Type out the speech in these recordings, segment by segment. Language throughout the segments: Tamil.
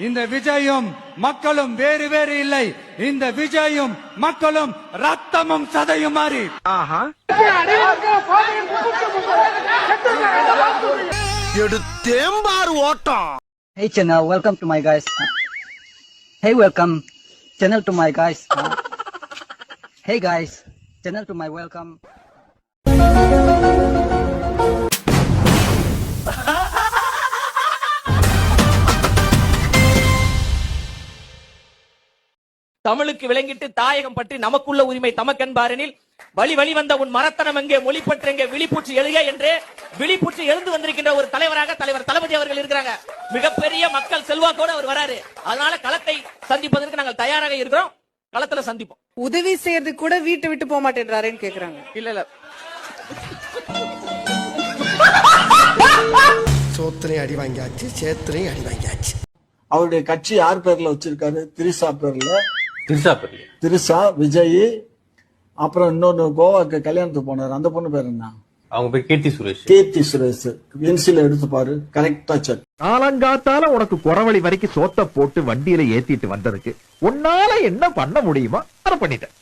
இந்த விஜயும் மக்களும் வேறு வேறு இல்லை. இந்த விஜயும் மக்களும் ரத்தமும் சதையும் மாறி. எடுத்தேம்பார் ஓட்டம். Hey channel, welcome to my guys. Hey, welcome channel to my guys. Hey guys, channel to my welcome. தமிழுக்கு விளங்கிட்டு தாயகம் பற்றி நமக்குள்ள உரிமை தமக்கென்பாரெனில் வழி வழி வந்த உன் மரத்தனம் எங்கே மொழிப்பற்று எங்கே விழிப்பூச்சி எழுக என்று விழிப்பூச்சி எழுந்து வந்திருக்கின்ற ஒரு தலைவராக தலைவர் தளபதி அவர்கள் இருக்கிறாங்க. மிகப்பெரிய மக்கள் செல்வாக்கோடு அவர் வராரு. அதனால களத்தை சந்திப்பதற்கு நாங்கள் தயாராக இருக்கிறோம். களத்துல சந்திப்போம். உதவி செய்யறதுக்கு கூட வீட்டை விட்டு போக மாட்டேன்றாருன்னு கேக்குறாங்க. இல்ல சோத்திரையும் அடி வாங்கியாச்சு, சேத்திரையும் அடி வாங்கியாச்சு. அவருடைய கட்சி யார் பேர்ல வச்சிருக்காரு? திரிசா பேர்ல. திரிசா விஜய், அப்புறம் இன்னொன்னு கோவாக்கு கல்யாணத்துக்கு போனாரு, அந்த பொண்ணு பேர் என்ன? அவங்க பேர் கீர்த்தி சுரேஷ். கீர்த்தி சுரேஷ். என்சில எடுத்து பாரு, கரெக்டா செக். காலங்காத்தால உனக்கு குறவழி வரைக்கும் சோத்த போட்டு வண்டியில ஏத்திட்டு வந்ததுக்கு உன்னால என்ன பண்ண முடியுமா அதை பண்ணிட்டேன்.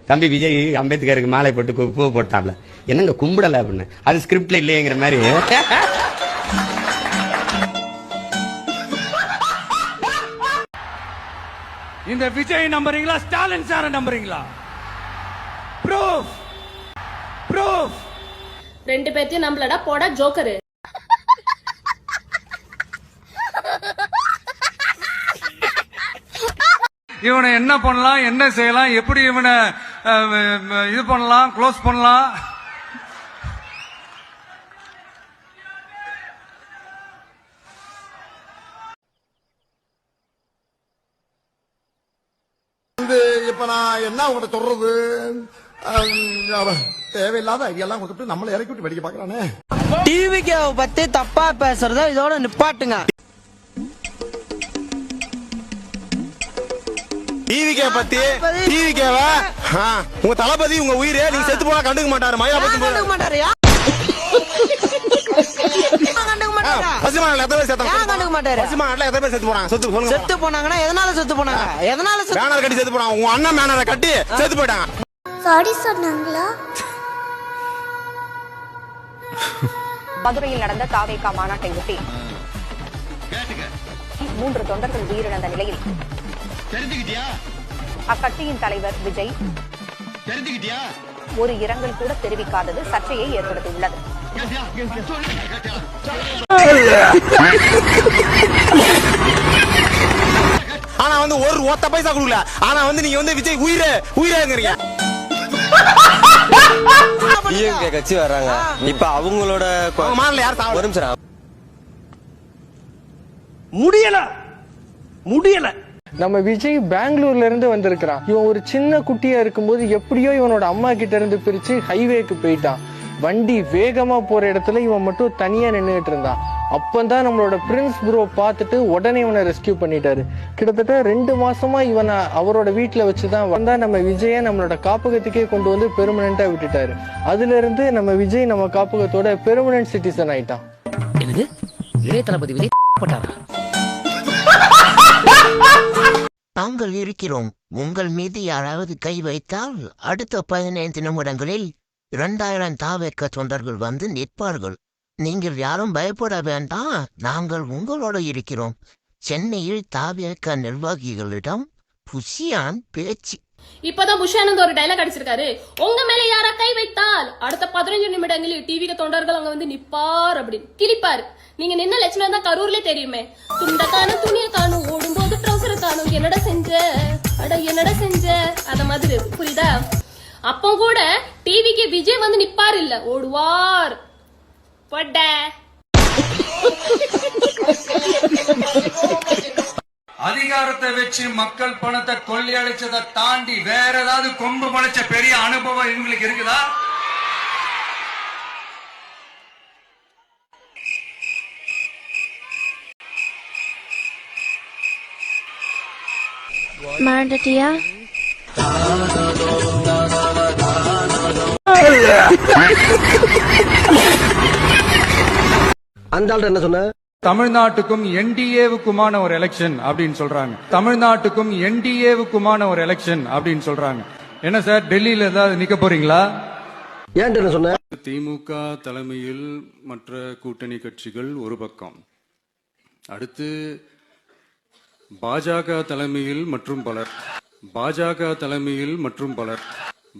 தம்பி விஜய் அம்பேத்கருக்கு மாலை போட்டு பூ போட்டாப்ல, என்னங்க கும்பிடல அப்படின்னு, அது ஸ்கிரிப்ட்ல இல்லையங்கிற மாதிரி. இந்த விஜய் நம்புறீங்களா, ஸ்டாலின் சார நம்புறீங்களா? Proof proof. ரெண்டு பேர்த்தையும் நம்மளடா போடா ஜோக்கரு. இவனை என்ன பண்ணலாம், என்ன செய்யலாம், எப்படி இவனை இது பண்ணலாம், க்ளோஸ் பண்ணலாம். இப்ப நான் என்ன உங்கள்ட்ட சொல்றது, தேவையில்லாத ஐடியெல்லாம் கொடுத்துட்டு நம்மளை இறக்கி விட்டு வெடிக்க பாக்குறானே. டிவிக்கு பத்தி தப்பா பேசுறத இதோட நிப்பாட்டுங்க. டிவிக்கே பத்தி டிவிக்கேவா உங்க தளபதி உங்க உயிரே, நீங்க செத்து போனா கண்டுக்க மாட்டாரு. மயிலா பத்தி கண்டுக்க மாட்டாருயா. பசுமானால எத்தனை பேர் செத்தாங்க? கண்டுக்க மாட்டாரு. பசுமானால எத்தனை பேர் செத்து போறாங்க? செத்து போனாங்கன்னா எதனால செத்து போனாங்க? பேனர் கட்டி செத்து போனாங்க. உங்க அண்ணன் பேனரை கட்டி செத்து போயிட்டாங்க. சாரி சொன்னாங்களா? மதுரையில் நடந்த தாவேகா மாநாட்டை ஒட்டி 3 தொண்டர்கள் உயிரிழந்த நிலையில் அக்கட்சியின் தலைவர் விஜய் ஒரு இரங்கல் கூட தெரிவிக்காதது சர்ச்சையை ஏற்படுத்தியுள்ளது. ஆனா வந்து ஒரு ஒத்த பைசா கொடுக்கல. ஆனா வந்து நீங்க வந்து விஜய் உயிரே உயிரேங்கறீங்க. கட்சி வர்றாங்க இப்ப அவங்களோட முடியல. நம்ம விஜய் பெங்களூர்ல இருந்து வந்திருக்கிறான். இவன் ஒரு சின்ன குட்டியா இருக்கும்போது எப்படியோ இவனோட அம்மா கிட்ட இருந்து பிரிச்சு ஹைவேக்கு போயிட்டான். வண்டி வேகமா போற இடத்துல இவன் மட்டும் தனியா நின்றுட்டு இருந்தான். அப்பந்தான் நம்மளோட பிரின்ஸ் ப்ரோ பார்த்துட்டு உடனே இவனை ரெஸ்கியூ பண்ணிட்டாரு. கிட்டத்தட்ட 2 மாசமா இவனை அவரோட வீட்டுல வச்சுதான் வந்தா நம்ம விஜய நம்மளோட காப்பகத்துக்கே கொண்டு வந்து பெர்மனண்டா விட்டுட்டாரு. அதுல இருந்து நம்ம விஜய் நம்ம காப்பகத்தோட பெர்மனன்ட் சிட்டிசன் ஆயிட்டான். நாங்கள் இருக்கிறோம். உங்கள் மீது யாராவது கை வைத்தால் அடுத்த 15 நிமிடங்களில் 2000 தாவேக தொண்டர்கள் வந்து நிற்பார்கள். நீங்கள் யாரும் பயப்பட வேண்டாம், நாங்கள் உங்களோட இருக்கிறோம். சென்னையில் தாவேக நிர்வாகிகளிடம் புஷியான் பேச்சு. இப்பதான் புஷானந்த் ஒரு டைலாக் அடிச்சிருக்காரு. உங்க மேல யாரா கை வைத்தால் அடுத்த 15 நிமிடங்களில் டிவிக்கு தொண்டர்கள் அங்க வந்து நிப்பார் அப்படின்னு கிளிப்பாரு. நீங்க நின்ன லட்சணம் தான் கரூர்லயே தெரியுமே. துண்ட காணும், துணியை காணும், ஓடும்போது ட்ரௌசரை காணும், என்னடா செஞ்ச அட என்னடா செஞ்ச அத மாதிரி புரியுதா? அப்போ கூட டிவிக்கு விஜய் வந்து நிப்பார் இல்ல, ஓடுவார். பட்ட அதிகாரத்தை வச்சு மக்கள் பணத்தை கொள்ளையடிச்சதை தாண்டி வேற ஏதாவது கொம்பு முளைச்ச பெரிய அனுபவம் இவங்களுக்கு இருக்குதா? மறந்துட்டியா? அந்த ஆள் என்ன சொன்ன? தமிழ்நாட்டுக்கும் என்டிஏவுக்குமான ஒரு எலெக்ஷன் அப்படின்னு சொல்றாங்க. தமிழ்நாட்டுக்கும் என்டிஏவுக்குமான ஒரு எலெக்ஷன் அப்படின்னு சொல்றாங்க. என்ன சார், டெல்லியில ஏதாவது நிக்க போறீங்களா? ஏன் என்ன சொன்ன? திமுக தலைமையில் மற்ற கூட்டணி கட்சிகள் ஒரு பக்கம், அடுத்து பாஜக தலைமையில் மற்றும் பலர், பாஜக தலைமையில் மற்றும் பலர்,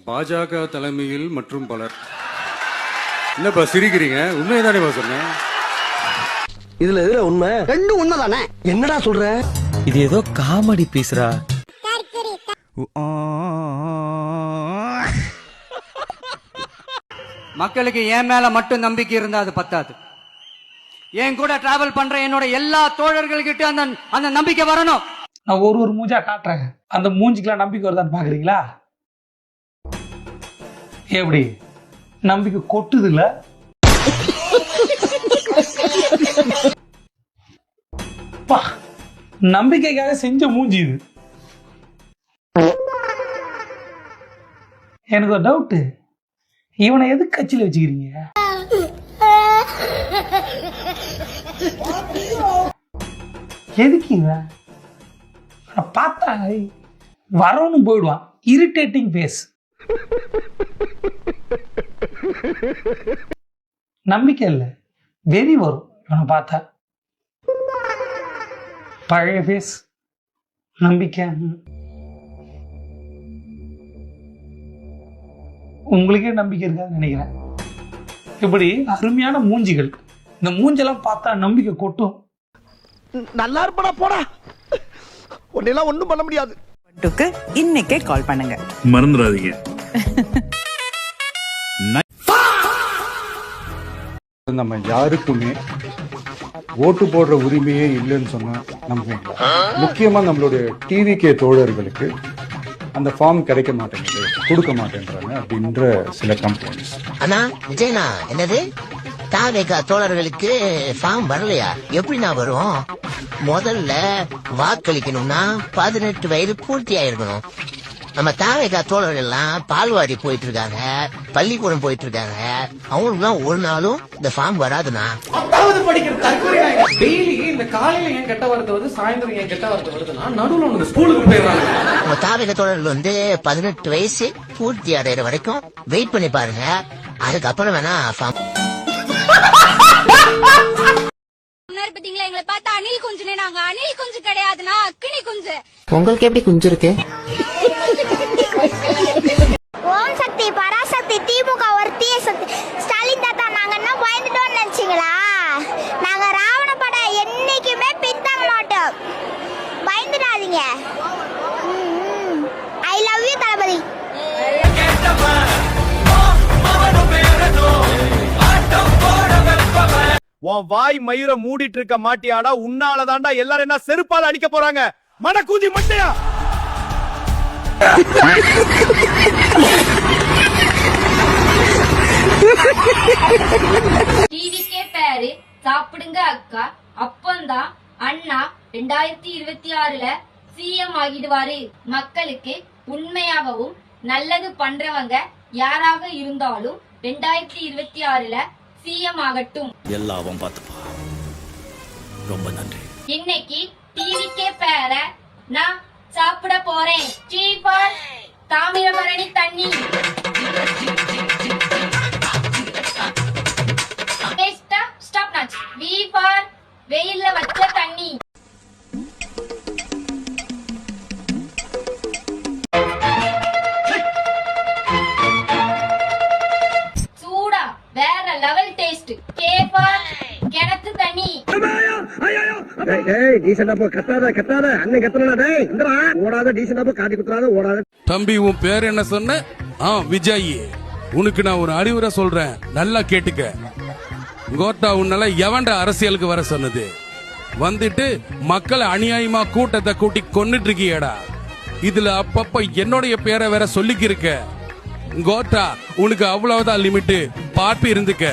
பாஜக தலைமையில் மற்றும் பலர். என்னப்பா சிரிக்கிறீங்க? உண்மைதானே சொன்னேன். இதுல எதுல உண்மை? ரெண்டும் உண்மைதானே. என்னடா சொல்ற? இது ஏதோ காமெடி பீஸ்ரா. மக்களுக்கு என் மேல மட்டும் நம்பிக்கை இருந்தா அது பத்தாது. என் கூட டிராவல் பண்ற என்னோட எல்லா தோழர்கள்கிட்ட அந்த நம்பிக்கை வரணும். நான் ஒரு மூஞ்சா காட்டுறேன், அந்த மூஞ்சிக்கெல்லாம் நம்பிக்கை வருதான்னு பாக்குறீங்களா? எப்படி நம்பிக்கை கொட்டுது இல்ல? நம்பிக்கைக்காக செஞ்ச மூஞ்சி இது. எனக்கு ஒரு டவுட், இவனை எது கட்சியில வச்சுக்கிறீங்க? எதுக்கு பார்த்தா வரவனு போயிடுவான். Irritating face. நம்பிக்கை இல்லை, வெறி வரும் இவனை பார்த்தா. பழைய பேஸ் நம்பிக்கை. உங்களுக்கே நம்பிக்கை இருக்காதுன்னு நினைக்கிறேன். இப்படி அருமையான மூஞ்சிகள், இந்த மூஞ்செல்லாம் பார்த்தா நம்பிக்கை கொட்டும். நல்லா இருப்படா போடா, உன்னெல்லாம் ஒண்ணும் பண்ண முடியாது. இன்னைக்கே கால் பண்ணுங்க, மறந்துடாதீங்க. நம்ம யாருக்குமே ஓட்டு போடுற உரிமையே இல்லைன்னு சொன்னா நம்புவீங்களா? முக்கியமா நம்மளுடைய டிவிகே தோழர்களுக்கு அந்த ஃபார்ம் கிடைக்க மாட்டேங்குது, கொடுக்க மாட்டேன்றாங்க அப்படின்ற சில கம்ப்ளைண்ட்ஸ். அண்ணா விஜயனா, என்னது தாவேகா தோழர்களுக்கு ஃபார்ம் வரலையா? எப்படின்னா வரும்? முதல்ல வாக்களிக்கணும்னா 18 வயது பூர்த்தி ஆயிருக்கணும். நம்ம தாவேகா தோழர்கள் எல்லாம் பால்வாடி போயிட்டு இருக்காங்க, பள்ளிக்கூடம் போயிட்டு இருக்காங்க. அவங்களுக்குலாம் ஒரு நாளும் இந்த ஃபார்ம் வராதுண்ணா. இந்த காலையில ஏன் கெட்ட வார்த்தை வருது, சாயந்தரம் ஏன் கெட்ட வார்த்தை வருதுன்னா நடுவுல ஸ்கூலுக்கு போயிடுறாங்க. நம்ம தாவேகா தோழர்கள் 18 வயசு பூர்த்தி அடைகிற வரைக்கும் வெயிட் பண்ணி பாருங்க. அதுக்கப்புறம் வேணா ஃபார்ம். பாத்தீங்களா, எங்களை பார்த்தா அணில் குஞ்சுனே. நாங்க அணில் குஞ்சு கிடையாதுன்னா அக்கினி குஞ்சு. உங்களுக்கு எப்படி குஞ்சு இருக்கு? ஓம் சக்தி, பராசக்தி, திமுக ஒரு தீய சக்தி. ஸ்டாலின் தாத்தா, நாங்க என்ன பயந்துட்டோம்னு நினைச்சீங்களா? நாங்க ராவண படம் என்னைக்குமே பின்தங்க மாட்டோம், பயந்துடாதீங்க. ஐ லவ் யூ தளபதி. உன் வாய் மயிர மூடிட்டு இருக்க மாட்டியாடா? உன்னாலதான்டா எல்லாரும் என்ன செருப்பால அடிக்க போறாங்க. மடக்கூதி மட்டையா? டிவிக்கே பேரு சாப்பிடுங்க அக்கா. அப்பந்தான் அண்ணா 2026ல சிஎம் ஆகிடுவாரு. மக்களுக்கு உண்மையாகவும் நல்லது பண்றவங்க யாராக இருந்தாலும் 2026ல சிஎம் ஆகட்டும். எல்லாவும் பார்த்துப்பா. ரொம்ப நன்றி. இன்னைக்கு டிவிக்கே பேர நான் சாப்பிட போறேன். சீப்பார் தாமிரபரணி தண்ணி. Stop notch. வி ஃபார் வெயில்ல வச்ச தண்ணி. சூடா வேற லெவல் டேஸ்ட். கே ஃபார் கிணத்து தண்ணி. தம்பி, உன் பேர் என்ன சொன்ன? விஜய். உனக்கு நான் ஒரு அறிவுரை சொல்றேன், நல்லா கேட்டுக்க. கோட்டா, உன்னால எவன்டா அரசியலுக்கு வர சொன்னது? வந்துட்டு மக்களை அநியாயமா கூட்டத்தை கூட்டி கொன்னுட்டு இருக்கியடா. இதுல அப்பப்ப என்னுடைய பேரை வேற சொல்லிக்க இருக்க. கோட்டா, உனக்கு அவ்வளவுதான் லிமிட். பார்ப்பி இருந்துக்க.